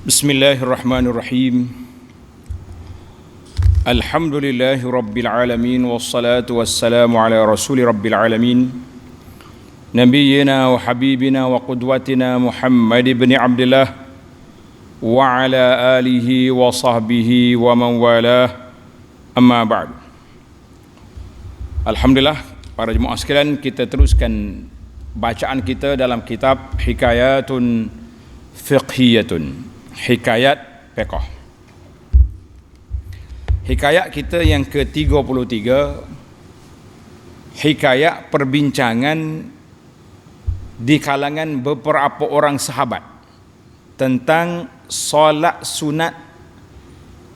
Bismillahirrahmanirrahim. Alhamdulillahi rabbil alamin, wassalatu wassalamu ala rasuli rabbil alamin, nabiyyina wa habibina wa qudwatina Muhammad ibn Abdullah wa ala alihi wa sahbihi wa man walah, amma ba'd. Alhamdulillah, para jemaah sekalian, kita teruskan bacaan kita dalam kitab Hikayatun Fiqhiyatun, Hikayat Fiqh. Hikayat kita yang ke-33, hikayat perbincangan di kalangan beberapa orang sahabat tentang solat sunat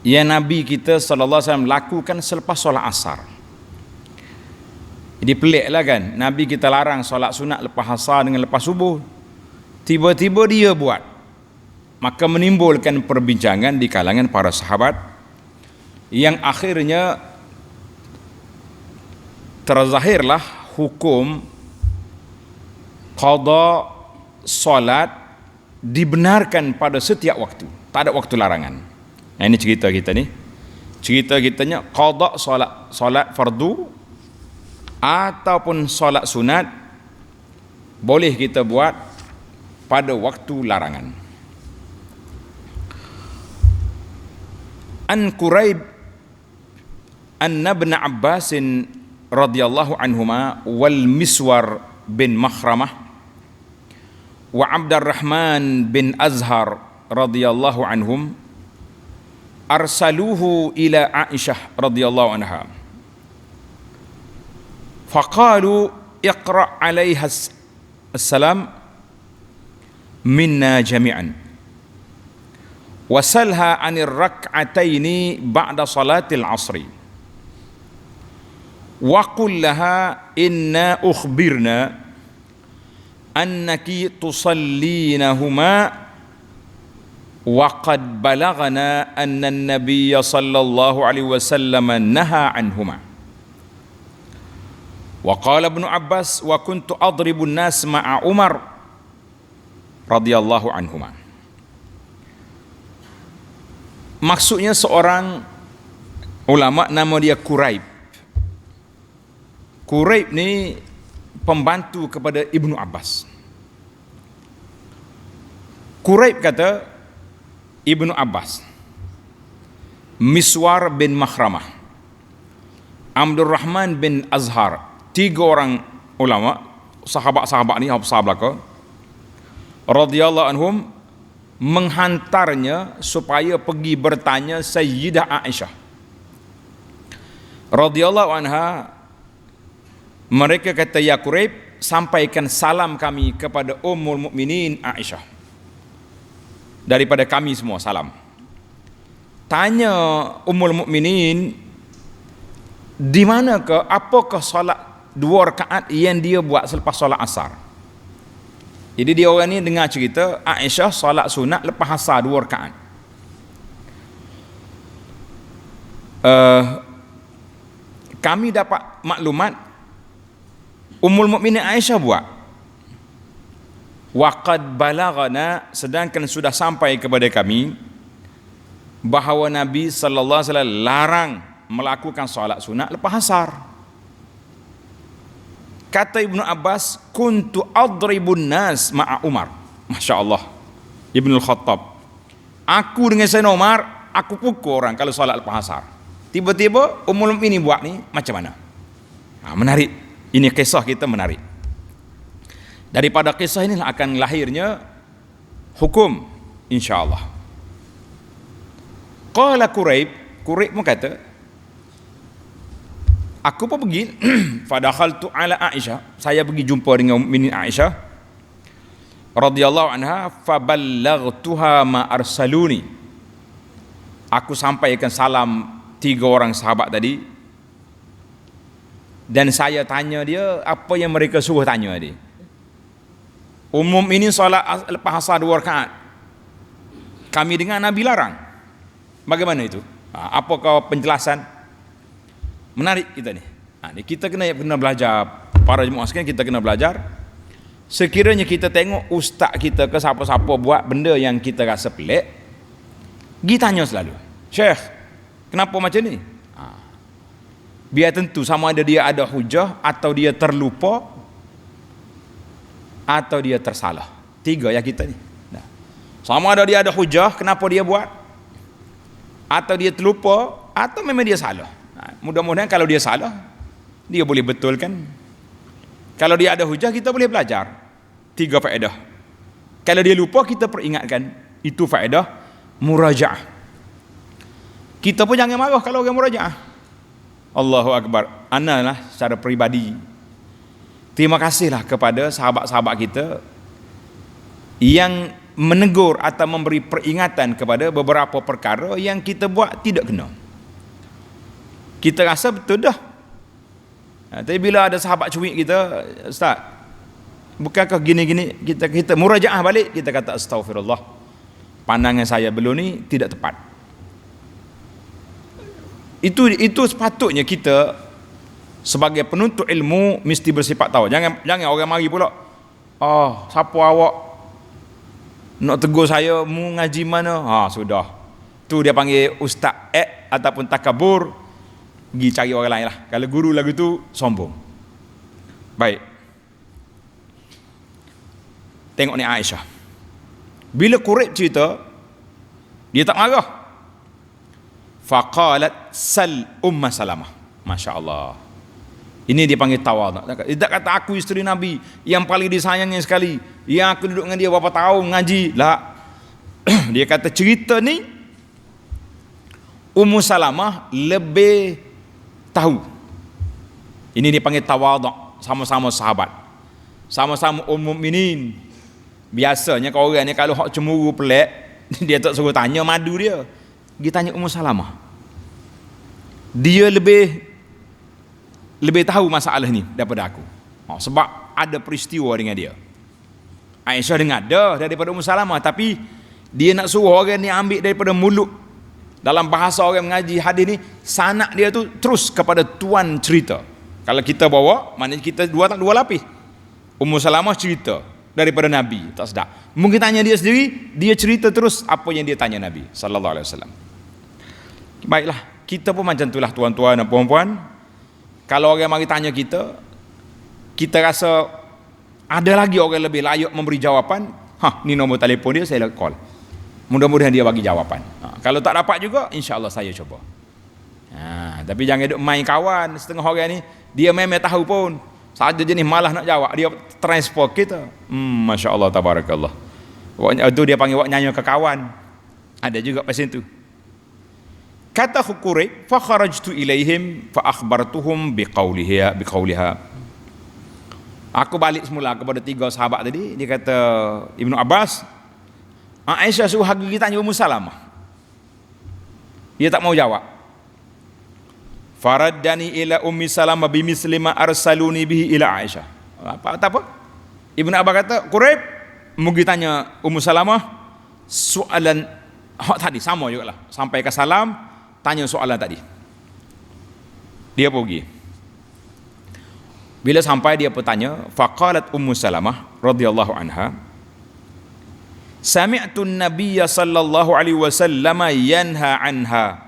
yang Nabi kita sallallahu alaihi wasallam lakukan selepas solat asar. Jadi peliklah kan, Nabi kita larang solat sunat lepas asar dengan lepas subuh, tiba-tiba dia buat. Maka menimbulkan perbincangan di kalangan para sahabat yang akhirnya terzahirlah hukum qada solat dibenarkan pada setiap waktu, tak ada waktu larangan. Nah, ini cerita kita ni. Cerita kitanya qada solat fardu ataupun solat sunat boleh kita buat pada waktu larangan. An Quraib anna ibn Abbas radhiyallahu anhuma wal Miswar bin Makhramah wa Abdurrahman bin Azhar radhiyallahu anhum arsaluhu ila Aisyah radhiyallahu anha faqalu iqra' alaiha assalam minna jami'an wasalha anir rak'ataini ba'da salatil asri wa qul laha inna ukhbirna annaki tusallinahuma wa qad balagana anna an-nabiyya sallallahu alaihi wasallam naha anhuma. Wa qala Ibnu Abbas wa kuntu adribu an-nas ma'a Umar radhiyallahu anhuma. Maksudnya seorang ulama nama dia Quraib. Quraib ni pembantu kepada Ibnu Abbas. Quraib kata Ibnu Abbas, Miswar bin Makhramah, Abdurrahman bin Azhar, 3 orang ulama, sahabat-sahabat ni, sahabat belaka, radhiyallahu anhum, menghantarnya supaya pergi bertanya Sayyidah Aisyah radhiyallahu anha. Mereka kata, ya Quraib, sampaikan salam kami kepada Ummul Mukminin Aisyah, daripada kami semua salam. Tanya Ummul Mukminin, di manakah, apakah solat 2 rakaat yang dia buat selepas solat asar? Jadi dia orang ni dengar cerita Aisyah solat sunat lepas asar 2 rakaat. Kami dapat maklumat Ummul Mukminin Aisyah buat. Wa qad balagana, sedangkan sudah sampai kepada kami bahawa Nabi sallallahu alaihi wasallam larang melakukan solat sunat lepas asar. Kata Ibnu Abbas, kuntu adribun nas ma'a Umar. Masya Allah, Ibnu Khattab, aku dengan Sayyidina Umar, aku pukul orang kalau solat lepas asar. Tiba-tiba Ummul Mukminin buat ni, macam mana? Menarik. Ini kisah kita menarik. Daripada kisah inilah akan lahirnya hukum, insya-Allah. Qala Quraib pun kata, aku pun pergi fadakhaltu ala Aisyah, saya pergi jumpa dengan Mukminin Aisyah radhiyallahu anha, faballaghtuha ma arsaluni, aku sampaikan salam 3 orang sahabat tadi, dan saya tanya dia apa yang mereka suruh tanya dia. Umum ini solat lepas asar 2 rakaat, kami dengar Nabi larang. Bagaimana itu? Apakah penjelasan? Menarik kita ni. Kita kena belajar, para jemaah sekalian, kita kena belajar. Sekiranya kita tengok ustaz kita ke siapa-siapa buat benda yang kita rasa pelik, Gi tanya selalu, Syekh, kenapa macam ni? Biar tentu sama ada dia ada hujah, atau dia terlupa, atau dia tersalah. 3 yang kita ni. Sama ada dia ada hujah, kenapa dia buat, atau dia terlupa, atau memang dia salah. Mudah-mudahan kalau dia salah, dia boleh betulkan. Kalau dia ada hujah, kita boleh belajar. 3 faedah. Kalau dia lupa, kita peringatkan. Itu faedah murajaah. Kita pun jangan marah kalau orang murajaah. Allahu Akbar. Ana lah secara peribadi, terima kasihlah kepada sahabat-sahabat kita yang menegur atau memberi peringatan kepada beberapa perkara yang kita buat tidak kena. Kita rasa betul dah. Tapi bila ada sahabat cuik kita, Ustaz, bukankah gini-gini, kita murajaah balik, kita kata astagfirullah, pandangan saya belum ni tidak tepat. Itu sepatutnya kita sebagai penuntut ilmu mesti bersifat tahu. Jangan orang mari pula, siapa awak nak tegur saya, mu ngaji mana? Sudah. Tu dia panggil ustaz ataupun takabur, pergi cari orang lain lah. Kalau guru lagu tu sombong. Baik. Tengok ni Aisyah. Bila Quraib cerita, dia tak marah. Faqalat sal Umma Salamah. Masya Allah. Ini dia panggil tawadhu. Dia tak kata aku isteri Nabi yang paling disayangnya sekali, yang aku duduk dengan dia berapa tahun ngaji. Lah. Dia kata cerita ni Ummu Salamah lebih tahu. Ini dia panggil tawadhu. Sama-sama sahabat, sama-sama mukminin. Biasanya kalau orang ni kalau hak cemburu pelik, dia tak suruh tanya madu dia. Dia tanya Ummu Salamah. Dia lebih tahu masalah ni daripada aku. Sebab ada peristiwa dengan dia. Aisyah dengar dah daripada Ummu Salamah, tapi dia nak suruh orang ni ambil daripada mulut. Dalam bahasa orang mengaji hadis ni, sanak dia tu terus kepada tuan cerita. Kalau kita bawa, maknanya kita dua lapis. Ummu Salamah cerita daripada Nabi, tak sedap. Mungkin tanya dia sendiri, dia cerita terus apa yang dia tanya Nabi sallallahu alaihi wasallam. Baiklah, kita pun macam itulah tuan-tuan dan puan-puan. Kalau orang mari tanya kita rasa ada lagi orang lebih layak memberi jawapan, ni nombor telefon dia, saya call. Mudah-mudahan dia bagi jawapan. Kalau tak dapat juga, insya-Allah saya cuba. Tapi jangan duk main kawan. Setengah orang ni dia memang tahu pun, saja jenis malah nak jawab, dia transport kita. Masya-Allah tabarakallah. Itu dia panggil wak nyanyi ke kawan. Ada juga pasal itu. Kata Quraib, fa kharajtu ilaihim fa akhbartuhum biqauliha. Aku balik semula kepada 3 sahabat tadi. Dia kata Ibnu Abbas, Aisyah suruh pergi tanya Ummu Salamah. Dia tak mau jawab. Faraddani ila Ummi Salamah bimisli ma arsaluni bihi ila Aisyah. Apa? Ibnu Abbas kata, Quraib pergi tanya Ummu Salamah soalan hak tadi, sama jugalah. Sampai ke salam, tanya soalan tadi. Dia pergi. Bila sampai dia bertanya, faqalat Ummu Salamah radhiyallahu anha, sami'tu an-nabiy sallallahu alaihi wasallam yanha anha.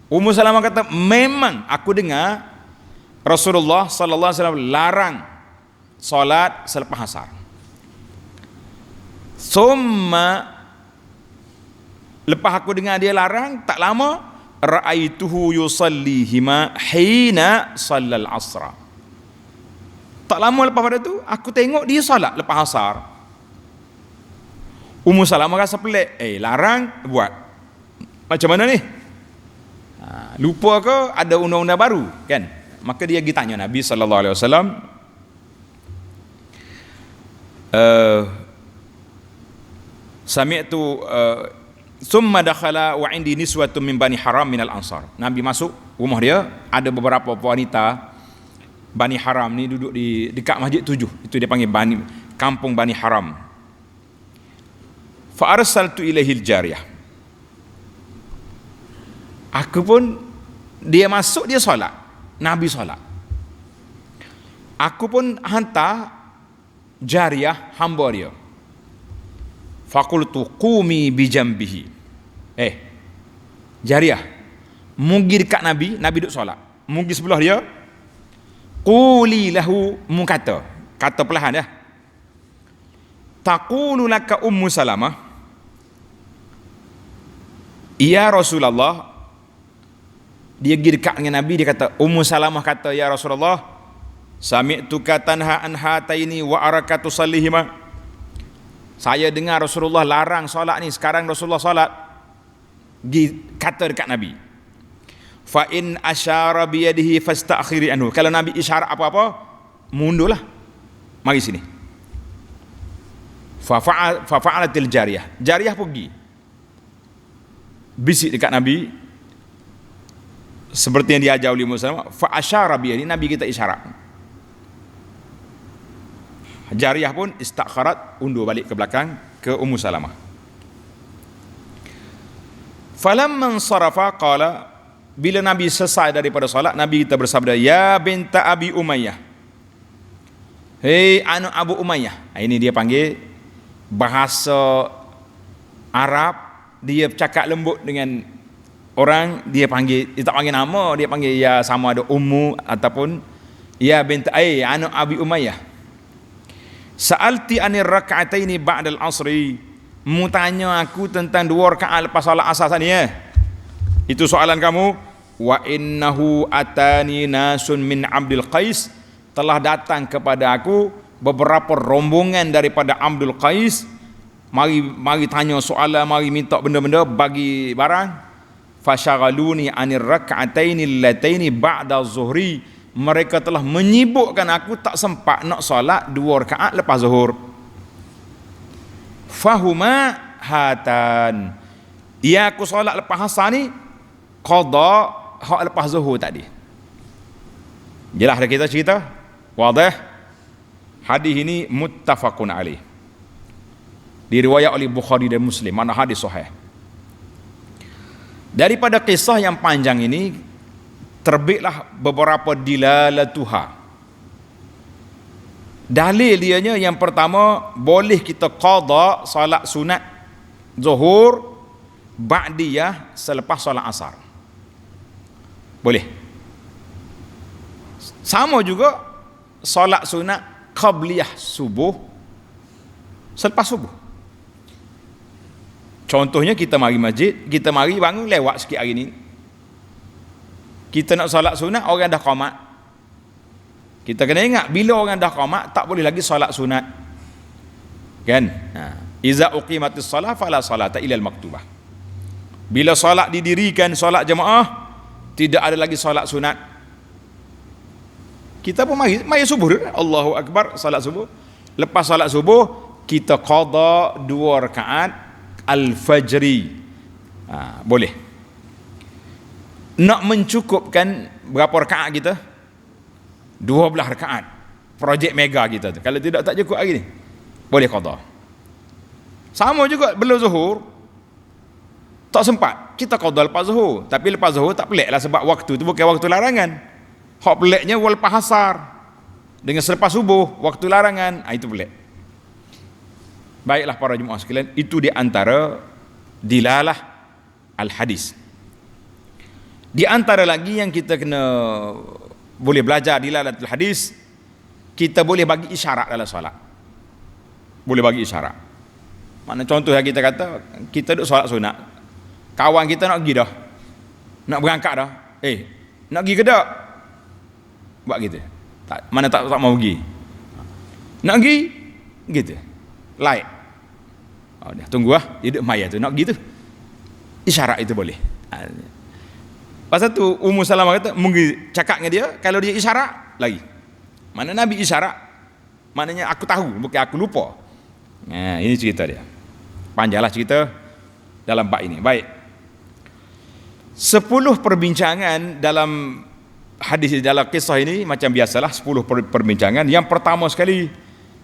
Ummu Salamah kata, memang aku dengar Rasulullah sallallahu alaihi wasallam larang solat selepas asar. Summa, lepas aku dengar dia larang, tak lama ra'aituhu yusallihima hina sallal asra. Tak lama lepas pada tu aku tengok dia solat lepas asar. Ummu Salamah rasa pelik, larang buat macam mana ni? Lupa ke ada undang-undang baru kan? Maka dia pergi tanya Nabi sallallahu alaihi wasallam, sami'tu summa dakhala wa indi niswatun min Bani Haram minal Ansar. Nabi masuk rumah dia, ada beberapa wanita Bani Haram ni duduk di dekat Masjid 7. Itu dia panggil kampung Bani Haram. Fa arsaltu ilaihil jariyah. Aku pun, dia masuk, dia solat, Nabi solat. Aku pun hantar jariyah, hamba dia. Faqultu qumi bijambihi. Jariyah mugi dekat Nabi duduk solat, mugi sebelah dia, quli lahu, kata perlahan ya, taqulu laka Ummu Salamah, ya Rasulullah. Dia pergi dekat dengan Nabi, dia kata, Ummu Salamah kata, ya Rasulullah, sami'tuka tanha an hataini wa araka tusallihima. Saya dengar Rasulullah larang solat ni, sekarang Rasulullah solat. Kata dekat Nabi, fa in asyara bi yadihi fastakhiri anhu. Kalau Nabi isyarat apa-apa, mundurlah, mari sini. Fa fa'alatil jariyah pergi bisik dekat Nabi seperti yang diajar oleh Musa. Fa asyara bi yadihi, Nabi kita isyarat. Jariyah pun istakharat, undur balik ke belakang ke Ummu Salamah. Falamman sarafa qala, bila Nabi selesai daripada solat, Nabi kita bersabda, ya binta Abi Umayyah, hei anak Abu Umayyah. Ini dia panggil bahasa Arab, dia cakap lembut dengan orang, dia tak panggil nama, dia panggil ya, sama ada ummu ataupun ya binta anak Abi Umayyah. Sa'alti anir rak'ataini ba'dal asri, mu tanya aku tentang 2 rakaat lepas solat asar tadi ya. Itu soalan kamu. Wa innahu atani nasun min Abdul Qais, telah datang kepada aku beberapa rombongan daripada Abdul Qais, mari tanya soalan, mari minta benda-benda, bagi barang. Fasyagaluni anir rak'ataini allataini ba'da zuhri, mereka telah menyibukkan aku, tak sempat nak solat 2 rakaat lepas zuhur. Fahuma hatan, ya aku solat lepas asar ni qada hak lepas zuhur tadi. Jelas dah kita cerita, wadah. Hadis ini muttafaqun alaih, diriwayat oleh Bukhari dan Muslim, mana hadis sahih. Daripada kisah yang panjang ini terbitlah beberapa dilalatuha. Dalil dianya yang pertama, boleh kita qada salat sunat zuhur ba'diyah selepas solat asar. Boleh. Sama juga solat sunat qabliyah subuh selepas subuh. Contohnya kita mari masjid, kita mari bangun lewat sikit hari ni, kita nak solat sunat, orang dah qamat. Kita kena ingat, bila orang dah qamat, tak boleh lagi solat sunat, kan? Iza uqimatis salah fala salata ilal maktubah. Bila solat didirikan, solat jemaah, tidak ada lagi solat sunat. Kita pun mari subuh, Allahu Akbar, solat subuh. Lepas solat subuh, kita qada 2 rakaat al-fajri. Boleh. Nak mencukupkan berapa rakaat kita? 12 rakaat. Projek mega kita tu. Kalau tidak, tak cukup hari ni, boleh qada. Sama juga belum zuhur, tak sempat, kita qada lepas zuhur. Tapi lepas zuhur tak pelik lah, sebab waktu tu bukan waktu larangan. Hak peliknya lepas asar dengan selepas subuh, waktu larangan. Itu pelik. Baiklah para jemaah sekalian, itu di antara dilalah al-hadis. Di antara lagi yang kita kena boleh belajar dilalatul hadis, kita boleh bagi isyarat dalam solat. Boleh bagi isyarat. Mana contoh yang kita kata, kita duduk solat sunat, kawan kita nak pergi dah, nak berangkat dah, nak pergi ke tak? Buat gitu. Mana tak mau pergi, nak pergi gitu, like dah tunggu dia duduk maya tu, nak pergi tu, isyarat itu boleh. Pasal tu Ummu Salamah kata, mungkin cakap dengan dia, kalau dia isyarat lagi. Mana Nabi isyarat, maknanya aku tahu, bukan aku lupa. Ini cerita dia. Panjanglah cerita dalam bab ini. Baik. 10 perbincangan dalam hadis, dalam kisah ini, macam biasalah 10 perbincangan. Yang pertama sekali,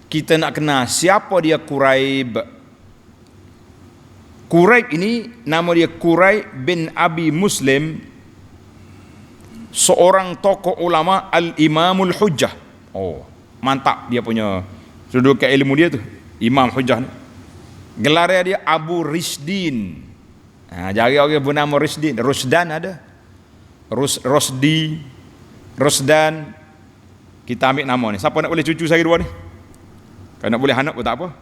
kita nak kenal siapa dia Quraib. Quraib ini nama dia Quraib bin Abi Muslim, seorang tokoh ulama, al-Imamul Hujjah. Mantap dia punya kedudukan ilmu dia tu, Imam Hujjah ni. Gelarnya dia Abu Rishdin. Jari orang bernama Rusdan ada. Rosdi, Rosdan. Kita ambil nama ni. Siapa nak boleh cucu saya dua ni? Kalau nak boleh anak pun tak apa.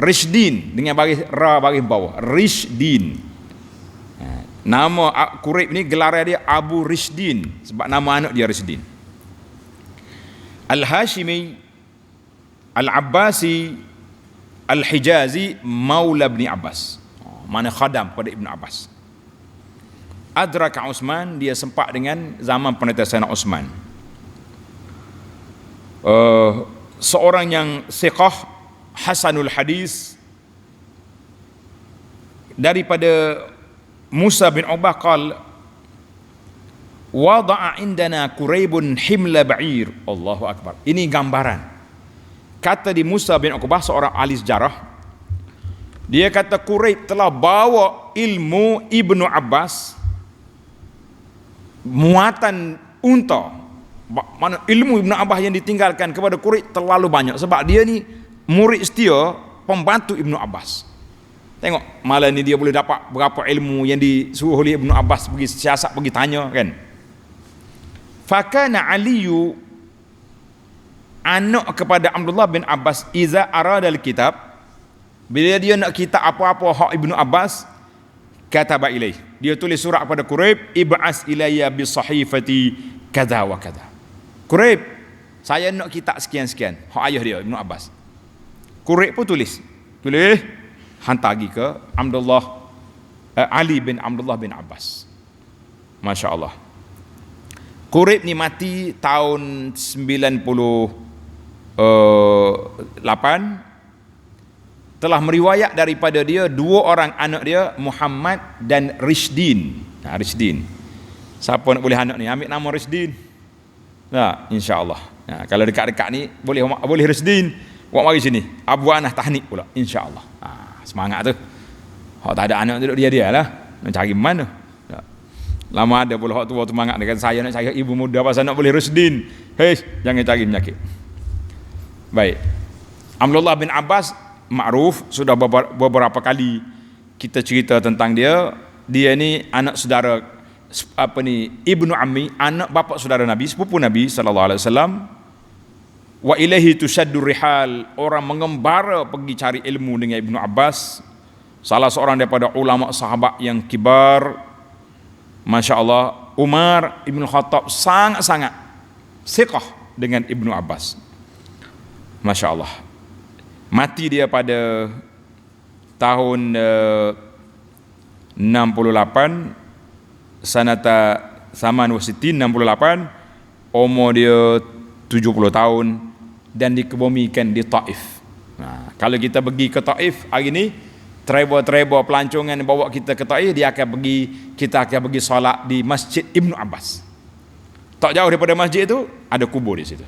Rishdin dengan baris ra baris bawah. Rishdin. Nama Quraib ni gelar dia Abu Rishdin sebab nama anak dia Rishdin. Al-Hashimi, Al-Abbasi, Al-Hijazi, Maula Ibn Abbas. Mana khadam pada Ibn Abbas. Adraka Uthman, dia sempat dengan zaman penetasan Uthman. Seorang yang siqah, hasanul hadis, daripada Musa bin Uqbah qala wada'a indana Quraibun himla ba'ir. Allahu akbar. Ini gambaran. Kata di Musa bin Uqbah, seorang ahli sejarah, dia kata Quraib telah bawa ilmu Ibnu Abbas, muatan unta. Mana ilmu Ibnu Abbas yang ditinggalkan kepada Quraib terlalu banyak sebab dia ni murid setia, pembantu Ibnu Abbas. Tengok malam ni dia boleh dapat berapa ilmu yang disuruh oleh Ibnu Abbas pergi siasat, pergi tanya kan. Fakana Aliyu, anak kepada Abdullah bin Abbas, iza aradal kitab, bila dia nak kitab apa-apa hak Ibnu Abbas, kataba ilaih, dia tulis surat pada Quraib, ib'as ilayya bi sahifati kadza wa kadza. Quraib, saya nak kitab sekian-sekian hak ayah dia Ibnu Abbas. Quraib pun tulis hantar pergi ke Ali bin Abdullah bin Abbas. Masya Allah. Quraib ni mati tahun 98, telah meriwayat daripada dia dua orang anak dia, Muhammad dan Rishdin. Rishdin. Siapa nak boleh anak ni? Ambil nama Rishdin. Insya-Allah. Kalau dekat-dekat ni boleh Rishdin. Buat mari sini. Abu Anah tahnik pula, insya-Allah. Semangat tu. Hak tak ada anak duduk dia lah. Nak cari mana? Lama ada pula hak tua tu semangat dengan saya nak cari ibu muda pasal nak boleh Rishdin. Hei, jangan cari penyakit. Baik. Abdullah bin Abbas makruf, sudah beberapa kali kita cerita tentang dia. Dia ni anak saudara Ibnu Ammi, anak bapa saudara Nabi, sepupu Nabi sallallahu alaihi wasallam. Wa ilaihi tushaddur rihal, orang mengembara pergi cari ilmu dengan Ibnu Abbas. Salah seorang daripada ulama sahabat yang kibar, masya-Allah, Umar Ibn Khattab sangat-sangat siqah dengan Ibnu Abbas. Masya-Allah. Mati dia pada tahun 68, sanata Saman Wasitin 68, umur dia 70 tahun dan dikebumikan di Taif. Kalau kita pergi ke Taif hari ni, travel pelancongan bawa kita ke Taif, kita akan pergi solat di Masjid Ibnu Abbas. Tak jauh daripada masjid itu ada kubur di situ.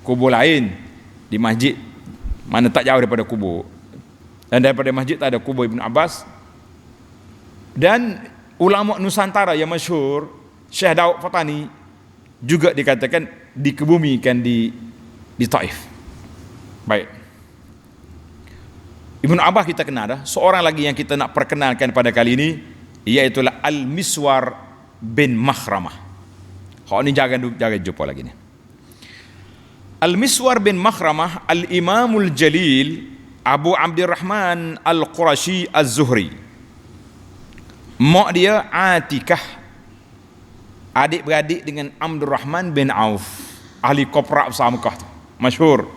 Kubur lain di masjid, mana tak jauh daripada kubur. Dan daripada masjid tak ada kubur Ibnu Abbas. Dan ulama Nusantara yang masyhur, Syekh Daud Fatani, juga dikatakan dikebumikan di Taif. Baik. Ibnu Abbas kita kenal dah. Seorang lagi yang kita nak perkenalkan pada kali ini, iaitu Al-Miswar bin Makhramah. Hak ni jangan jumpa lagi ni. Al-Miswar bin Makhramah Al-Imamul Jalil Abu Abdurrahman Al-Qurashi Az-Zuhri. Mak dia Atikah, adik-beradik dengan Abdurrahman bin Auf, ahli kopra besar Mekah tu, masyhur.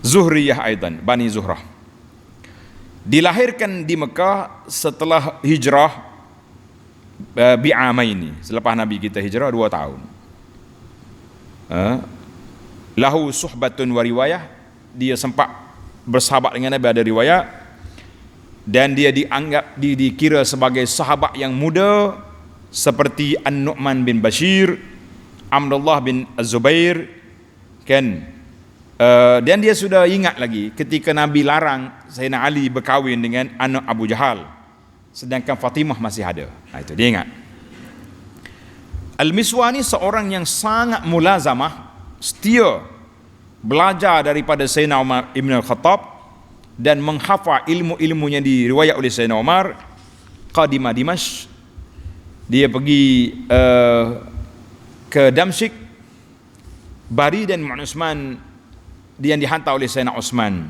Zuhriyah aidan, Bani Zuhrah. Dilahirkan di Mekah setelah hijrah bi'amaini, selepas Nabi kita hijrah 2 tahun. Lahu suhbatun wa riwayah, dia sempat bersahabat dengan Nabi, ada riwayat. Dan dia dikira sebagai sahabat yang muda seperti An-Nu'man bin Bashir, Abdullah bin Az-Zubair kan. Dan dia sudah ingat lagi ketika Nabi larang Sayyidina Ali berkahwin dengan anak Abu Jahal, sedangkan Fatimah masih ada. Itu dia ingat. Al-Miswar ni seorang yang sangat mulazamah, setia belajar daripada Sayyidina Umar Ibn Al-Khattab dan menghafal ilmu-ilmu yang diriwayat oleh Sayyidina Umar. qadima Dimash, dia pergi ke Damsyik. Bari dan Mu'in Utsman dia yang dihantar oleh Sayyidina Utsman.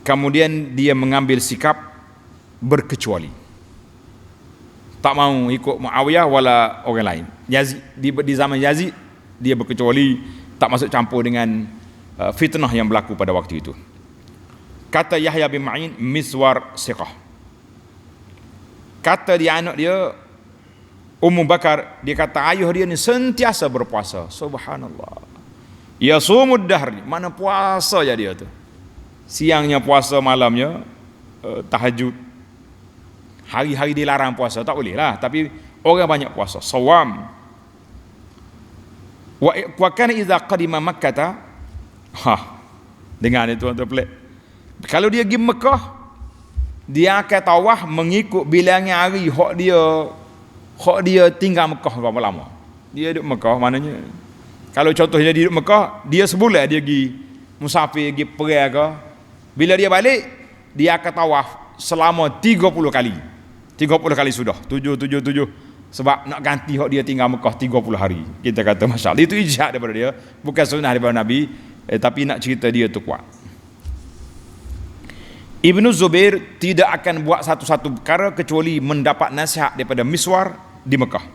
Kemudian dia mengambil sikap berkecuali, tak mau ikut Muawiyah wala orang lain. Yazid, di zaman Yazid dia berkecuali, tak masuk campur dengan fitnah yang berlaku pada waktu itu. Kata Yahya bin Ma'in, Miswar siqah. Kata dia anak dia Ummu Bakar, dia kata ayah dia ni sentiasa berpuasa. Subhanallah. Yasumud dahri, mana puasa je dia tu. Siangnya puasa, malamnya tahajud. Hari-hari dilarang puasa, tak boleh lah, tapi orang banyak puasa. Sawam. Wa kana idza qadima Makkah, dengar ni tuan-tuan pelik. Kalau dia pergi Mekah, dia akan tawaf mengikut bilangan hari hak dia tinggal Mekah berapa lama. Dia duduk Mekah, maknanya kalau contohnya dia duduk Mekah, dia sebulan dia pergi musafir, pergi perang ke. Bila dia balik, dia akan tawaf selama 30 kali. 30 kali sudah. 7. Sebab nak ganti hak dia tinggal Mekah 30 hari. Kita kata masya-Allah. Itu ijtihad daripada dia, bukan sunnah daripada Nabi, tapi nak cerita dia tu kuat. Ibnu Zubair tidak akan buat satu-satu perkara kecuali mendapat nasihat daripada Miswar di Mekah.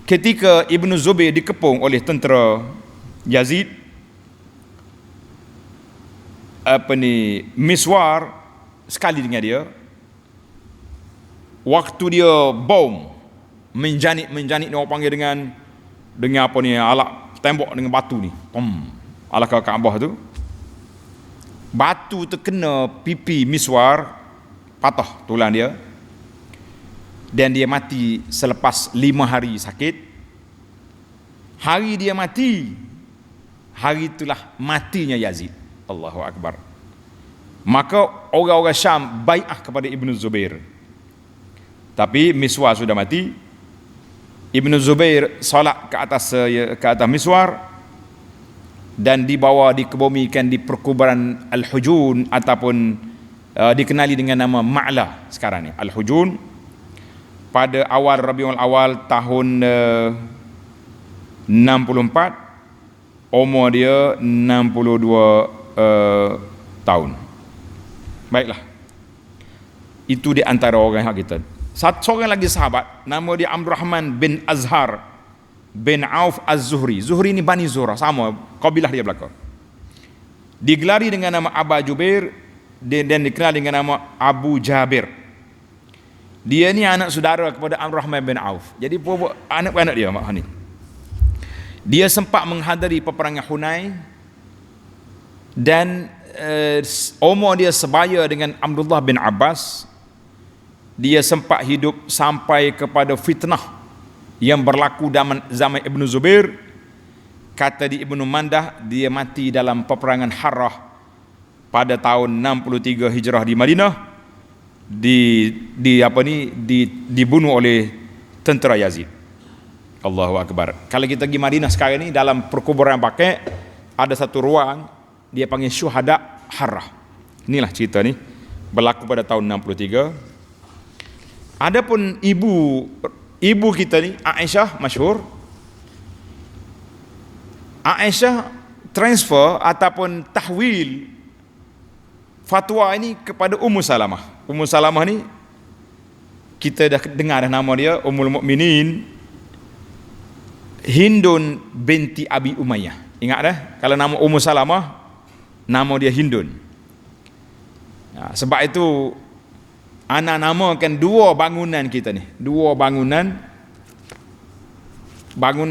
Ketika Ibnu Zubair dikepung oleh tentera Yazid, Miswar sekali dengan dia, waktu dia bom menjanit ni orang panggil dengan apa ni, alat tembok dengan batu ni, ala ke Kaabah tu, batu terkena pipi Miswar, patah tulang dia, dan dia mati selepas 5 hari sakit. Hari dia mati, hari itulah matinya Yazid. Allahu Akbar. Maka orang-orang Syam bai'ah kepada Ibnu Zubair. Tapi Miswar sudah mati. Ibnu Zubair solat ke atas Miswar dan dibawa, dikebumikan di perkuburan Al-Hujun, ataupun dikenali dengan nama Ma'la sekarang ni, Al-Hujun, pada awal Rabiul Awal tahun 64. Umur dia 62 tahun. Baiklah, itu di antara orang yang kita. Seorang lagi sahabat, nama dia Abdurrahman bin Azhar bin Auf Az-Zuhri. Zuhri ni Bani Zuhrah, sama kabilah dia belakang. Digelari dengan nama Aba Jubair dan dikenal dengan nama Abu Jabir. Dia ni anak saudara kepada Abdurrahman bin Auf. Jadi anak-anak dia mak ni. Dia sempat menghadiri peperangan Hunain dan umur dia sebaya dengan Abdullah bin Abbas. Dia sempat hidup sampai kepada fitnah yang berlaku zaman Ibnu Zubair. Kata di Ibnu Mandah, dia mati dalam peperangan Harrah pada tahun 63 Hijrah di Madinah, dibunuh oleh tentera Yazid. Allahu Akbar. Kalau kita pergi Madinah sekarang ni, dalam perkuburan Baqi' ada satu ruang dia panggil Syuhada Harrah. Inilah cerita ni berlaku pada tahun 63. Adapun ibu kita ni Aisyah, masyhur. Aisyah transfer ataupun tahwil fatwa ini kepada Ummu Salamah. Ummu Salamah ni kita dah dengar dah nama dia, Ummul Mukminin Hindun binti Abi Umayyah. Ingat dah, kalau nama Ummu Salamah, nama dia Hindun. Sebab itu ana namakan dua bangunan kita ni, dua bangunan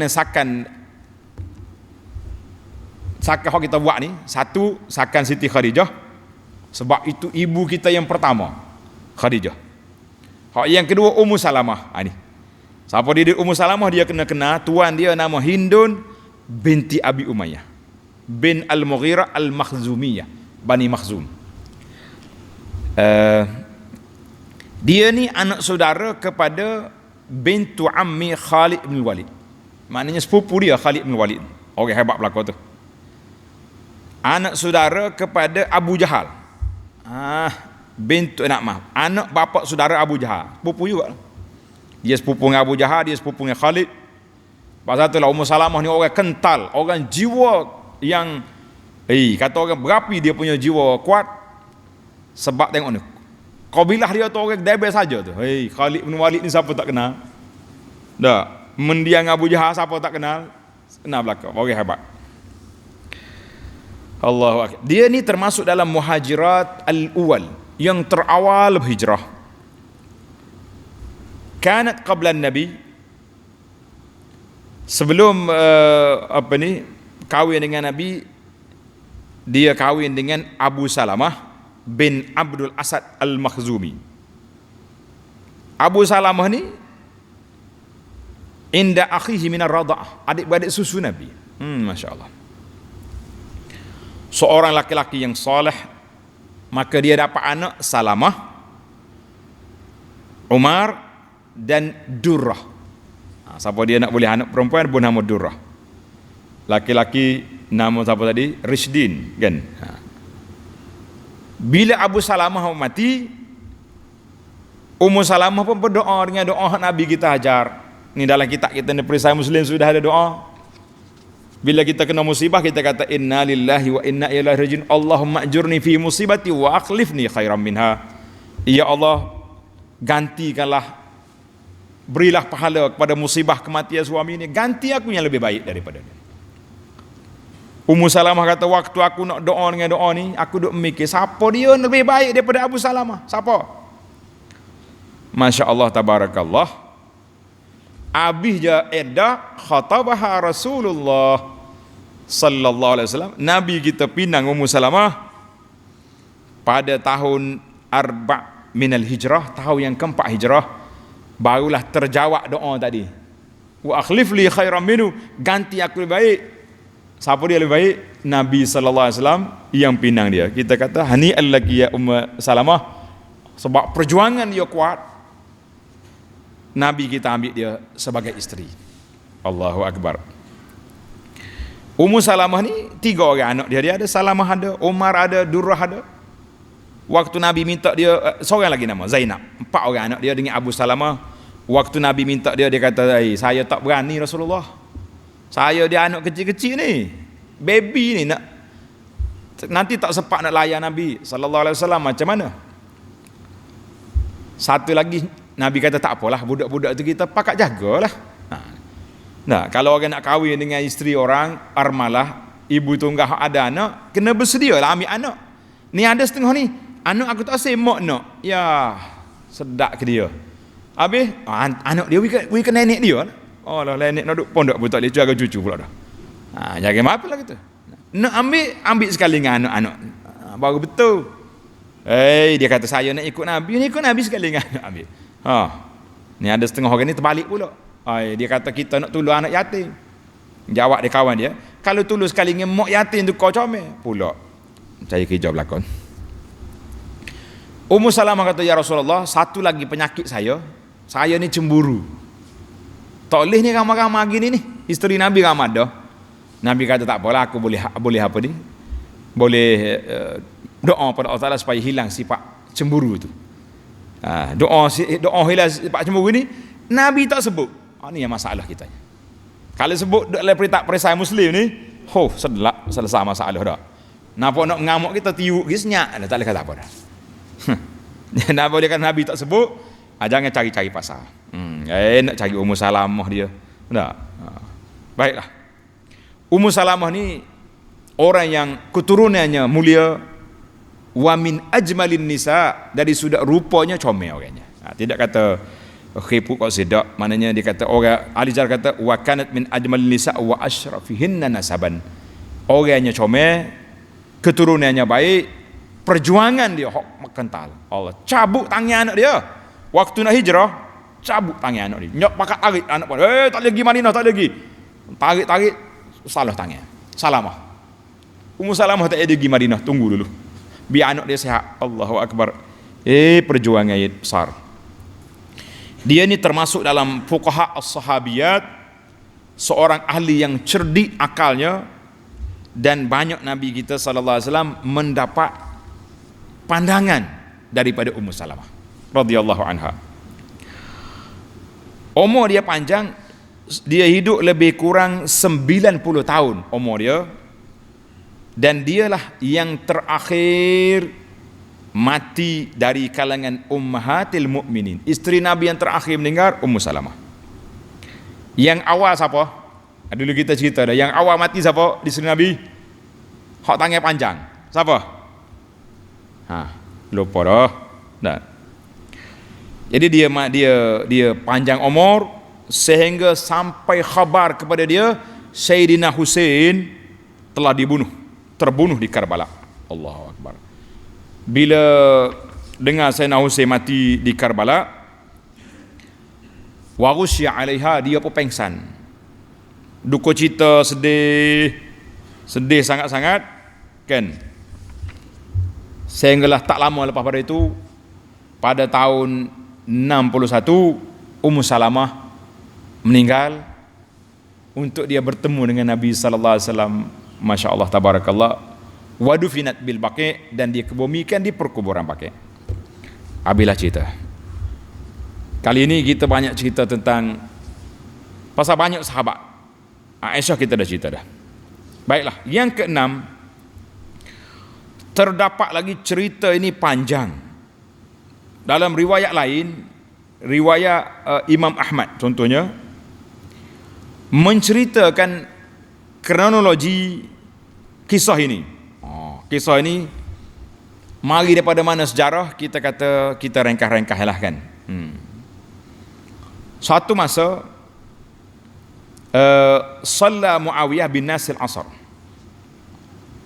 sakan hak kita buat ni. Satu, sakan Siti Khadijah, sebab itu ibu kita yang pertama, Khadijah. Hak yang kedua Ummu Salamah. Ni siapa dia Ummu Salamah, dia kena tuan dia nama Hindun binti Abi Umayyah bin Al-Mughirah Al-Makhzumiyah, Bani Makhzum. Dia ni anak saudara kepada bintu ammi Khalid bin Walid. Maknanya sepupu dia Khalid bin Walid, orang hebat belaka tu. Anak saudara kepada Abu Jahal. bintu anak bapa saudara Abu Jahal, sepupu juga. Dia sepupu dengan Abu Jahal, dia sepupu dengan Khalid. Pasal itulah Ummu Salamah ni orang kental, orang jiwa yang kata orang berapi, dia punya jiwa kuat. Sebab tengok ni, kabilah dia tu orang debel saja tu. Khalid bin Walid ni siapa tak kenal? Dah, mendiang Abu Jahal siapa tak kenal? Kenal belaka, orang hebat. Allahu akbar. Dia ni termasuk dalam muhajirat al-awwal, yang terawal hijrah. Kanat qabla Nabi, sebelum kahwin dengan Nabi, dia kahwin dengan Abu Salamah bin Abdul Asad al-Makhzumi. Abu Salamah ni inda akhihi minar rada'ah, adik-beradik susu Nabi. Masya Allah. Seorang laki-laki yang soleh, maka dia dapat anak Salamah, Umar dan Durrah. Siapa dia nak boleh anak perempuan pun nama Durrah. Laki-laki nama siapa tadi? Rishdin kan. Bila Abu Salamah mati, Ummu Salamah pun berdoa dengan doa Nabi kita ajar. Ni dalam kitab kita ni Perisai Muslim sudah ada doa. Bila kita kena musibah, kita kata inna lillahi wa inna ilaihi rajiun. Allahumma ajurni fi musibati wa akhlifni khairan minha. Ya Allah, gantikanlah, berilah pahala kepada musibah kematian suami ini, ganti aku yang lebih baik daripada dia. Ummu Salamah kata, waktu aku nak doa dengan doa ni, aku duk mikir siapa dia lebih baik daripada Abu Salamah? Siapa? Masya Allah, tabarakallah. Habis je iddah, khatabaha Rasulullah sallallahu alaihi wasallam. Nabi kita pinang Ummu Salamah pada tahun arba' minal hijrah, tahun yang keempat hijrah. Barulah terjawab doa tadi. Wa akhlif li khairan minhu, ganti aku lebih baik. Siapa dia lebih baik? Nabi sallallahu alaihi wasallam yang pinang dia. Kita kata hani'an laki ya Ummu Salamah, sebab perjuangan dia kuat. Nabi kita ambil dia sebagai isteri. Allahu akbar. Ummu Salamah ni 3 orang anak dia. Dia ada Salamah, ada Umar, ada Durrah, ada. Waktu Nabi minta dia, seorang lagi nama Zainab. 4 orang anak dia dengan Abu Salamah. Waktu Nabi minta dia, dia kata, saya tak berani Rasulullah. Saya dia anak kecil-kecil ni, baby ni, nanti tak sempat nak layan Nabi sallallahu alaihi wasallam, macam mana? Satu lagi Nabi kata, tak apalah, budak-budak tu kita pakat jagalah. Nah, kalau orang nak kahwin dengan isteri orang armalah, ibu tunggal ada anak, kena bersedialah ambil anak. Ni ada setengah ni, anak aku tak semak nak. Ya, sedak ke dia. Habis anak dia we ke nenek dia. Oh lah, nenek nak duk pondok pun tak boleh jaga cucu pula dah. Jaga apa lah kita. Nak ambil sekali dengan anak-anak. Baru betul. Dia kata saya nak ikut Nabi, ni ikut Nabi sekali dengan anak ambil. Ni ada setengah orang ni terbalik pula. Dia kata kita nak tolong anak yatim. Jawab dia kawan dia, kalau tolong sekali dengan mak yatim tu kau comel pula. Saya kerja belakang. Ummu Salamah kata, ya Rasulullah, satu lagi penyakit saya ni cemburu. Tak boleh ni ramai-ramai gini ni, isteri Nabi ramai dah. Nabi kata tak apalah, aku boleh apa ni? Boleh doa pada Allah Taala supaya hilang sifat cemburu tu. Doa hilang sifat cemburu ni Nabi tak sebut. Ni yang masalah kita. Kalau sebut dalam perisai Muslim ni, selesai masalah dah. Nampak nak mengamuk kita tiuk ke senyak, tak boleh kata apa dah. Kenapa dia kata Nabi tak sebut? Jangan cari-cari pasal. Nak cari Ummu Salamah dia. Tak. Baiklah. Ummu Salamah ni orang yang keturunannya mulia, wa min ajmalin nisa, dari sudut rupanya comel orangnya. Tidak kata khipuk kau sedak, maknanya dia kata orang Alijar kata wa kanat min ajmalin nisa wa asyrafihinna nasaban. Orangnya comel, keturunannya baik, perjuangan dia kental. Allah cabut tangan anak dia. Waktu nak hijrah, cabut tangan anak dia. Nyok pakat tarik anak pun. Tak lagi Madinah, tak lagi. Tarik, salah tangan. Salamah. Ummu Salamah tak ada pergi Madinah, tunggu dulu. Biar anak dia sihat. Allahu akbar. Perjuangan yang besar. Dia ni termasuk dalam fuqaha as-sahabiyat, seorang ahli yang cerdik akalnya, dan banyak Nabi kita sallallahu alaihi wasallam mendapat pandangan daripada Ummu Salamah radhiyallahu anha. Umur dia panjang, dia hidup lebih kurang 90 tahun umur dia, dan dialah yang terakhir mati dari kalangan ummahatil mukminin. Isteri Nabi yang terakhir meninggal Ummu Salamah. Yang awal siapa? Dulu kita cerita dah. Yang awal mati siapa di isteri Nabi? Hak tangan panjang. Siapa? Lupa dah. Nah. Jadi dia panjang umur sehingga sampai khabar kepada dia Sayyidina Husain telah terbunuh di Karbala. Allahu Akbar. Bila dengar Sayyidina Husain mati di Karbala, wa ghusya 'alaiha, dia pun pengsan. Duka cita, sedih sangat-sangat kan. Sehinggalah tak lama lepas pada itu, pada tahun 61, Ummu Salamah meninggal untuk dia bertemu dengan Nabi sallallahu alaihi wasallam. Masya Allah, tabarakallah. Wadufinat bil Baqi', dan dia kebumikan di perkuburan Baqi'. Abilah cerita. Kali ini kita banyak cerita tentang pasal banyak sahabat. Aisyah kita dah cerita dah. Baiklah, yang keenam, terdapat lagi cerita ini panjang. Dalam riwayat lain, riwayat Imam Ahmad contohnya, menceritakan kronologi kisah ini. Kisah ini mari daripada mana sejarah, kita kata kita rengkah-rengkah lah kan. Suatu masa Salla Muawiyah bin Nasil Asar.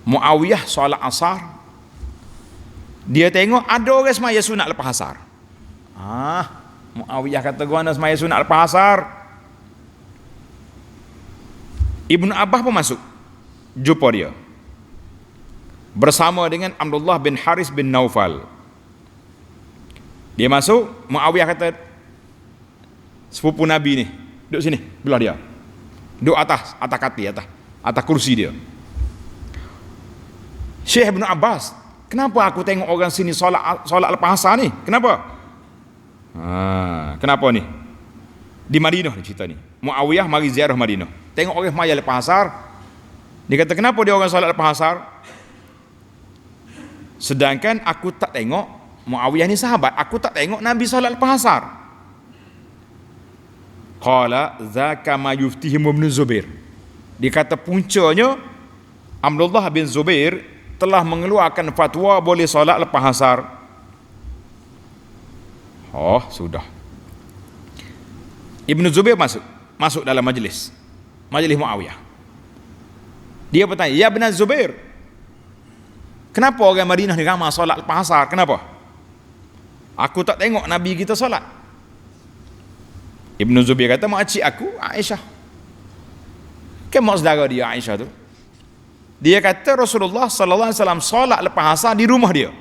Muawiyah solat asar, dia tengok ada orang semaya sunat lepas asar. Muawiyah kata guna semaya sunat lepas asar. Ibnu Abbas pun masuk, jumpa dia bersama dengan Abdullah bin Haris bin Naufal. Dia masuk, Muawiyah kata, sepupu Nabi ni duduk sini belah dia, duduk atas kati, atas kursi dia. Syekh Ibnu Abbas, kenapa aku tengok orang sini solat lepas asar ni? Kenapa? Kenapa ni? Di Madinah ni cerita ni. Muawiyah mari ziarah Madinah, tengok orang semaya lepas asar. Dia kata, kenapa dia orang solat lepas asar? Sedangkan aku tak tengok, Muawiyah ni sahabat, aku tak tengok Nabi solat lepas asar. Qala zaka ma yuftihim ibn Zubair. Dia kata puncanya Abdullah bin Zubair telah mengeluarkan fatwa boleh solat lepas asar. Sudah. Ibnu Zubair masuk dalam majlis Muawiyah. Dia bertanya, ya Ibn Zubair, kenapa orang Madinah ni ramai solat lepas asar? Kenapa? Aku tak tengok Nabi kita solat. Ibnu Zubair kata, makcik aku Aisyah. Kan mak saudara dia Aisyah tu. Dia kata Rasulullah sallallahu alaihi wasallam solat lepas asar di rumah dia.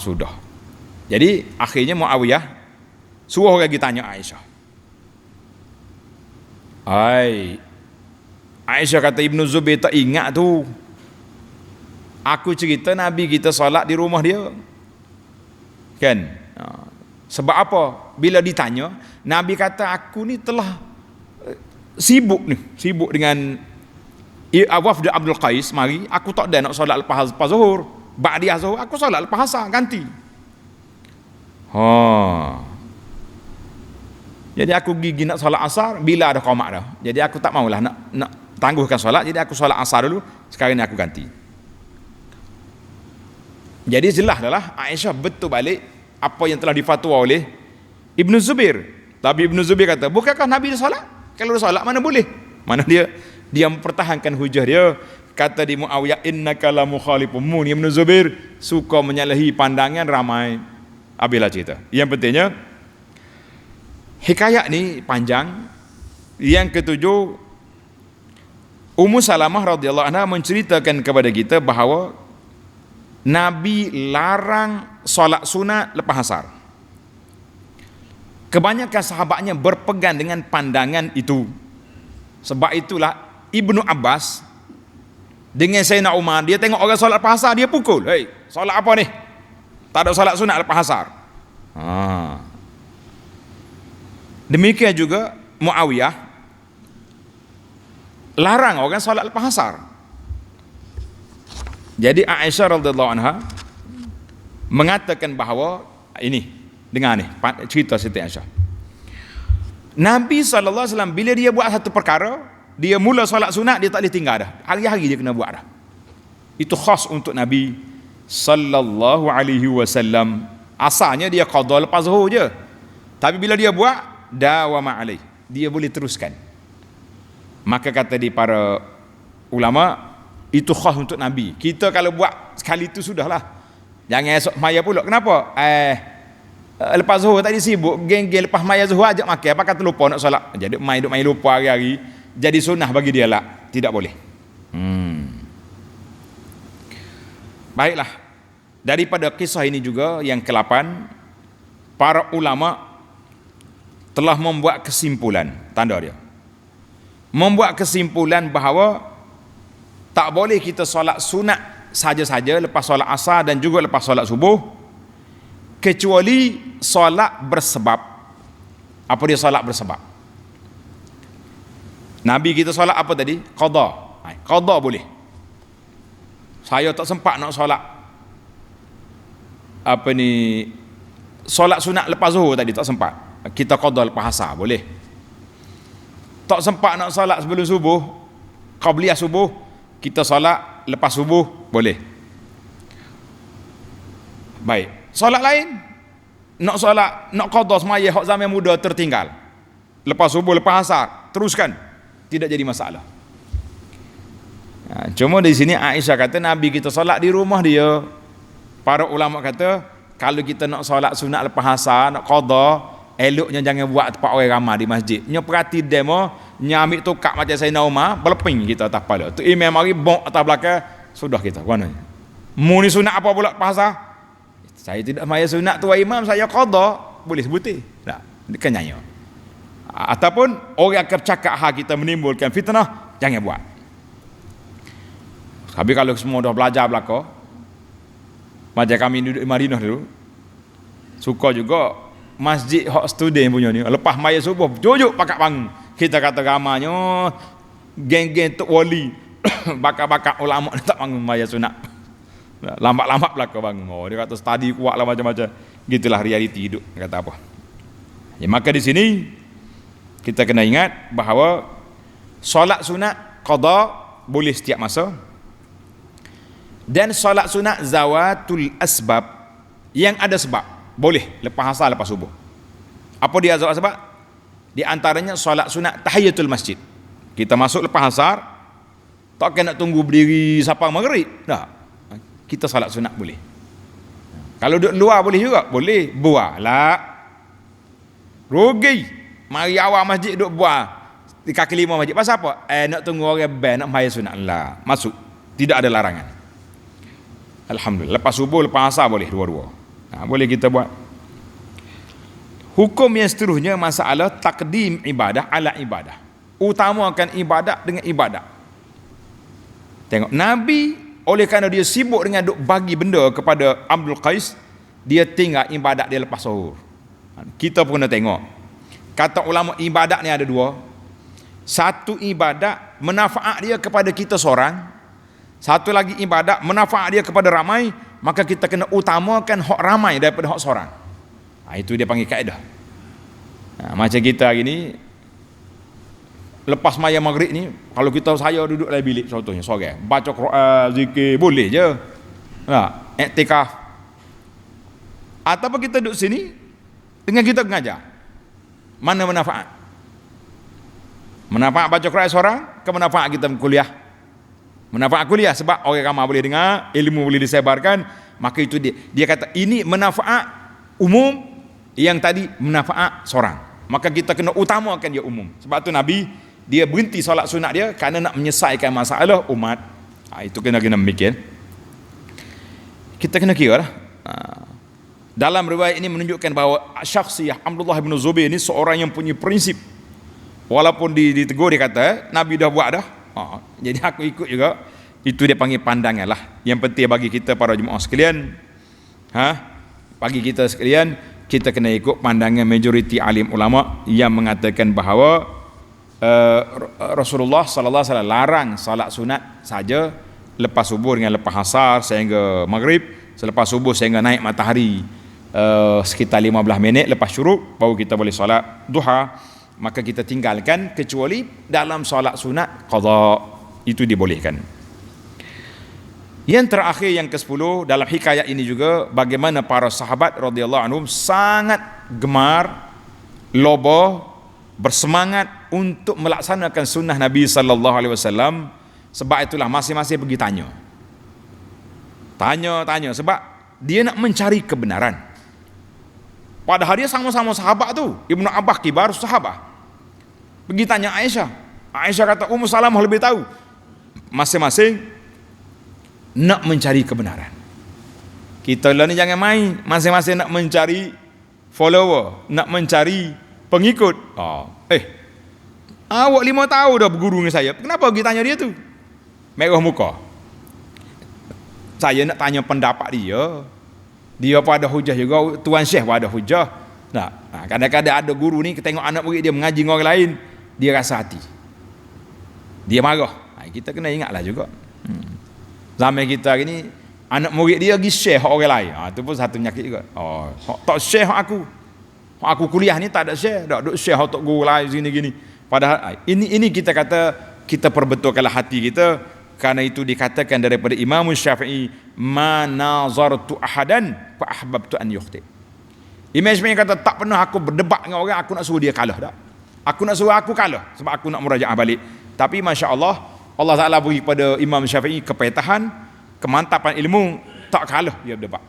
Sudah. Jadi akhirnya Muawiyah suruh orang pergi tanya Aisyah. Aisyah kata, Ibnu Zubair tak ingat tu. Aku cerita Nabi kita solat di rumah dia. Kan? Sebab apa? Bila ditanya, Nabi kata aku ni telah sibuk dengan Wafd Abdul Qais, mari aku tak ada nak solat lepas zuhur. Ba'diyah zuhur aku solat lepas asar, ganti. Jadi aku gigi nak solat asar bila ada qamat dah. Jadi aku tak maulah nak tangguhkan solat, jadi aku solat asar dulu, sekarang ni aku ganti. Jadi jelas adalah Aisyah betul balik apa yang telah difatwa oleh Ibnu Zubair. Tapi Ibnu Zubair kata, bukankah Nabi solat? Kalau solat mana boleh? Mana dia mempertahankan hujah dia. Kata di Muawiyah, innaka la mukhalifun. Ibnu Zubair suka menyalahi pandangan ramai. Abilah cerita. Yang pentingnya hikayat ni panjang. Yang ketujuh, Ummu Salamah radhiyallahu anha menceritakan kepada kita bahawa Nabi larang solat sunat lepas asar. Kebanyakan sahabatnya berpegang dengan pandangan itu. Sebab itulah Ibnu Abbas Dengan Sayyidina Umar, dia tengok orang solat lepas asar, dia pukul. Hei, solat apa ni? Tak ada solat sunat lepas asar. Demikian juga Muawiyah larang orang solat lepas asar. Jadi Aisyah radhiyallahu anha mengatakan bahawa ini, dengar ni cerita Siti Aisyah. Nabi SAW bila dia buat satu perkara, dia mula solat sunat, dia tak boleh tinggal dah. Hari-hari dia kena buat dah. Itu khas untuk Nabi sallallahu alaihi wasallam. Asalnya dia qada lepas zuhur je. Tapi bila dia buat, dawama alaih. Dia boleh teruskan. Maka kata di para ulama, itu khas untuk Nabi. Kita kalau buat sekali itu sudahlah. Jangan esok maya pula. Kenapa? Lepas zuhur tadi sibuk, geng-geng lepas maya zuhur ajak makan, apa kata lupa nak solat. Jadi main lupa hari-hari. Jadi sunnah bagi dia lah. Tidak boleh. Baiklah. Daripada kisah ini juga yang ke-8, para ulama telah membuat kesimpulan, tanda dia. Membuat kesimpulan bahawa tak boleh kita solat sunat saja-saja lepas solat asar dan juga lepas solat subuh, kecuali solat bersebab. Apa dia solat bersebab? Nabi kita solat apa tadi? Qada. Qada boleh. Saya tak sempat nak solat solat sunat lepas zuhur tadi, tak sempat. Kita qada lepas asar, boleh. Tak sempat nak solat sebelum subuh, qabliyah subuh, kita solat lepas subuh, boleh. Baik. Solat lain, nak solat, nak qada semaya hak zaman muda tertinggal. Lepas subuh, lepas asar, teruskan. Tidak jadi masalah. Cuma di sini Aisyah kata Nabi kita solat di rumah dia. Para ulama kata kalau kita nak solat sunat lepas asar, nak qada, eloknya jangan buat tempat orang ramai di masjid. Nya perhati demo, nya ambil tukak macam Sayyidina Umar, berleping kita atas kepala. Tu imam mari bong atas belakang, sudah kita. Mana? Mu ni sunat apa pula lepas asar? Saya tidak maya sunat tu imam, saya qada, boleh sebuti. Tak, kenyanya. Ataupun orang akan cakap hak kita menimbulkan fitnah, jangan buat. Tapi kalau semua dah belajar belaka, macam kami duduk di Madinah dulu, suka juga masjid hak student punya ni, lepas maya subuh jujuk pakat bangun. Kita kata ramanya geng-geng tok wali bakar-bakar ulama tak bangun maya sunat, lambat-lambat belaka bangun. Dia kata study kuat lah macam-macam. Gitulah realiti hidup, kata apa ya. Maka di sini kita kena ingat bahawa solat sunat qada boleh setiap masa, dan solat sunat zawatul asbab yang ada sebab boleh lepas asar, lepas subuh. Apa dia zawat sebab? Di antaranya solat sunat tahiyatul masjid. Kita masuk lepas asar, tak kena tunggu berdiri sampai maghrib. Tak. Kita solat sunat boleh. Kalau duduk luar boleh juga? Boleh. Buahlah. Rugi. Mari awal masjid duduk buah di kaki lima masjid. Pasal apa? Nak tunggu orang band nak maya sunat lah. Masuk. Tidak ada larangan. Alhamdulillah. Lepas subuh, lepas asar boleh dua-dua. Boleh kita buat. Hukum yang seterusnya masalah takdim ibadah ala ibadah. Utamakan ibadat dengan ibadat. Tengok Nabi, oleh kerana dia sibuk dengan duk bagi benda kepada Abdul Qais, dia tinggal ibadat dia lepas zuhur. Kita pun kena tengok. Kata ulama ibadat ni ada dua. Satu ibadat manfaat dia kepada kita seorang, satu lagi ibadat manfaat dia kepada ramai. Maka kita kena utamakan hak ramai daripada hak seorang. Itu dia panggil kaedah. Macam kita hari ni, lepas maya maghrib ni, kalau saya duduk dalam bilik contohnya seorang, baca Quran, zikir, boleh je. Iktikaf. Ataupun kita duduk sini dengan kita mengajar. Mana manfaat? Manfaat baca Quran seorang, ke manfaat kita kuliah? Manfaat kuliah sebab orang ramai boleh dengar, ilmu boleh disebarkan. Maka itu dia kata ini manfaat umum, yang tadi manfaat seorang. Maka kita kena utamakan dia umum. Sebab tu Nabi dia berhenti solat sunat dia kerana nak menyelesaikan masalah umat. Itu kena mikir. Kita kena kira lah. Dalam riwayat ini menunjukkan bahawa syakhsiyah Abdullah bin Zubair ini seorang yang punya prinsip. Walaupun ditegur dia kata Nabi dah buat dah. Jadi aku ikut juga. Itu dia panggil pandangan lah. Yang penting bagi kita para jemaah sekalian, bagi kita sekalian, kita kena ikut pandangan majoriti alim ulama yang mengatakan bahawa Rasulullah sallallahu alaihi wasallam larang salat sunat saja lepas subuh dengan lepas asar sehingga maghrib, selepas subuh sehingga naik matahari sekitar 15 minit lepas syuruk baru kita boleh solat duha. Maka kita tinggalkan kecuali dalam solat sunat qada, itu dibolehkan. Yang terakhir, yang ke-10 dalam hikayat ini juga, bagaimana para sahabat radhiyallahu anhum sangat gemar, loba, bersemangat untuk melaksanakan sunnah Nabi sallallahu alaihi wasallam. Sebab itulah masing-masing pergi tanya sebab dia nak mencari kebenaran. Padahal dia sama-sama sahabat tu. Ibnu Abbas kibar sahabat. Pergi tanya Aisyah. Aisyah kata Ummu Salamah lebih tahu. Masing-masing nak mencari kebenaran. Kita lah ni jangan main, masing-masing nak mencari follower, nak mencari pengikut. Awak 5 tahun dah berguru dengan saya, kenapa pergi tanya dia tu? Merah muka. Saya nak tanya pendapat dia. Dia pun ada hujah juga, Tuan Syekh pun ada hujah. Kadang-kadang ada guru ni tengok anak murid dia mengaji dengan orang lain, dia rasa hati, dia marah. Kita kena ingatlah juga. Zaman kita hari ni, anak murid dia pergi share hak orang lain. Itu pun satu penyakit juga. Tak share hak aku. Hak aku kuliah ni tak ada share. Tak duk share hak tok guru lain gini-gini. Padahal ini kita kata, kita perbetulkanlah hati kita. Karena itu dikatakan daripada Imam Syafi'i, ma nazartu ahadan fa ahbabtu an yukhti. Imam Syafi'i kata, tak pernah aku berdebat dengan orang aku nak suruh dia kalah dak. Aku nak suruh aku kalah sebab aku nak murajaah balik. Tapi masya-Allah, Allah Ta'ala beri kepada Imam Syafi'i kepetahan, kemantapan ilmu, tak kalah dia berdebat.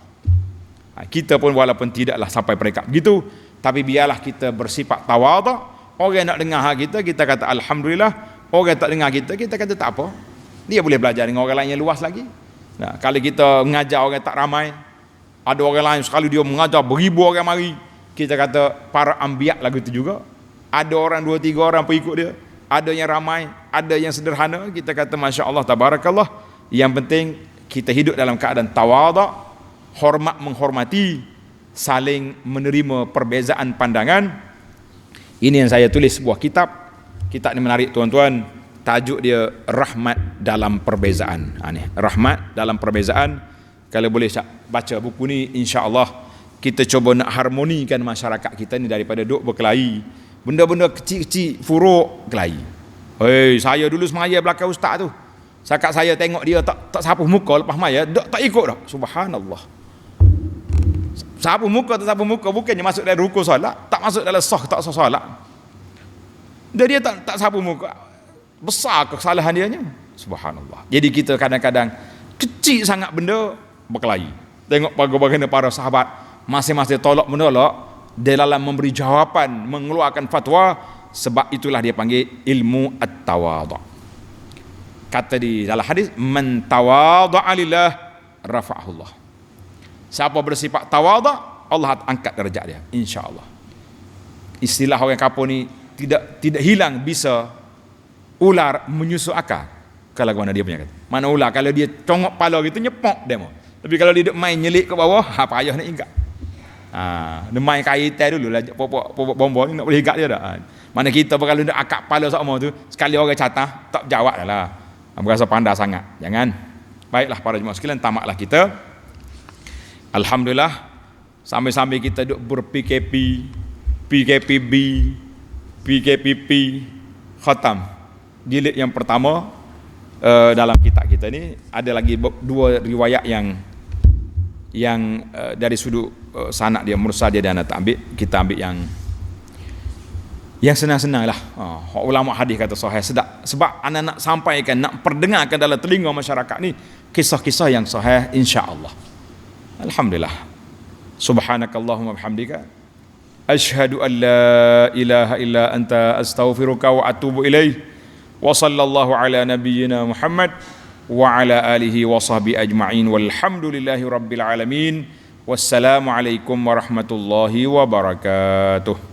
Kita pun walaupun tidaklah sampai peringkat begitu, tapi biarlah kita bersifat tawaduk. Orang nak dengar kita, kita kata alhamdulillah. Orang tak dengar kita, kita kata tak apa. Dia boleh belajar dengan orang lain yang luas lagi. Kalau kita mengajar orang tak ramai, ada orang lain sekali dia mengajar beribu orang mari, kita kata para anbiya lagu itu juga. Ada orang 2-3 orang pengikut dia. Ada yang ramai, ada yang sederhana, kita kata Masya Allah, Tabarakallah. Yang penting kita hidup dalam keadaan tawaduk, hormat menghormati, saling menerima perbezaan pandangan. Ini yang saya tulis sebuah kitab. Kitab ini menarik tuan-tuan. Tajuk dia Rahmat dalam Perbezaan. Rahmat dalam Perbezaan. Kalau boleh baca buku ni, insya-Allah kita cuba nak harmonikan masyarakat kita ni daripada duk berkelahi. Benda-benda kecil-kecil furuk kelahi. Saya dulu semaya belakang ustaz tu. Sakat saya tengok dia tak sapu muka lepas maya, tak ikut dah. Subhanallah. Sapu muka tak sapu muka bukannya masuk dalam rukun solat, tak masuk dalam sah tak sah solat. Dia tak sapu muka. Besar kesalahan dianya. Subhanallah. Jadi kita kadang-kadang kecil sangat benda berkelahi. Tengok bagaimana para sahabat masing-masing tolak menolak dalam memberi jawapan, mengeluarkan fatwa. Sebab itulah dia panggil ilmu at-tawadhu'. Kata di dalam hadis, man tawadha'a lillah rafa'ahullah. Siapa bersifat tawadhu', Allah angkat darjat dia, insya-Allah. Istilah orang kampung ni tidak hilang bisa ular menyusu akar. Kalau mana dia punya kata. Mana ular kalau dia congok kepala gitu nyepok dia mau. Tapi kalau dia main nyelik ke bawah, payah nak ingat. Dia main kaitan dulu lah, popok bombol ni nak boleh ingat dia dah. Mana kita kalau nak akak kepala sama tu, sekali orang catah tak jawab dah lah. Berasa pandai sangat. Jangan. Baiklah para jemaah sekalian, tamatlah kita. Alhamdulillah, sambil-sambil kita duk ber-PKP, PKPB, PKPP, khatam. Jilid yang pertama dalam kitab kita ni ada lagi 2 riwayat yang dari sudut sanad dia mursal dia dan tak ambil, kita ambil yang senang-senang lah. Ulama hadis kata sahih sedap. Sebab anak nak sampaikan, nak perdengarkan dalam telinga masyarakat ni kisah-kisah yang sahih, insya-Allah. Alhamdulillah. Subhanakallahumma bihamdika asyhadu an la ilaha illa anta astaghfiruka wa atubu ilaih. Wa sallallahu ala nabiyyina Muhammad wa ala alihi wa sahbihi ajma'in walhamdulillahi rabbil alamin. Wassalamu alaikum warahmatullahi wabarakatuh.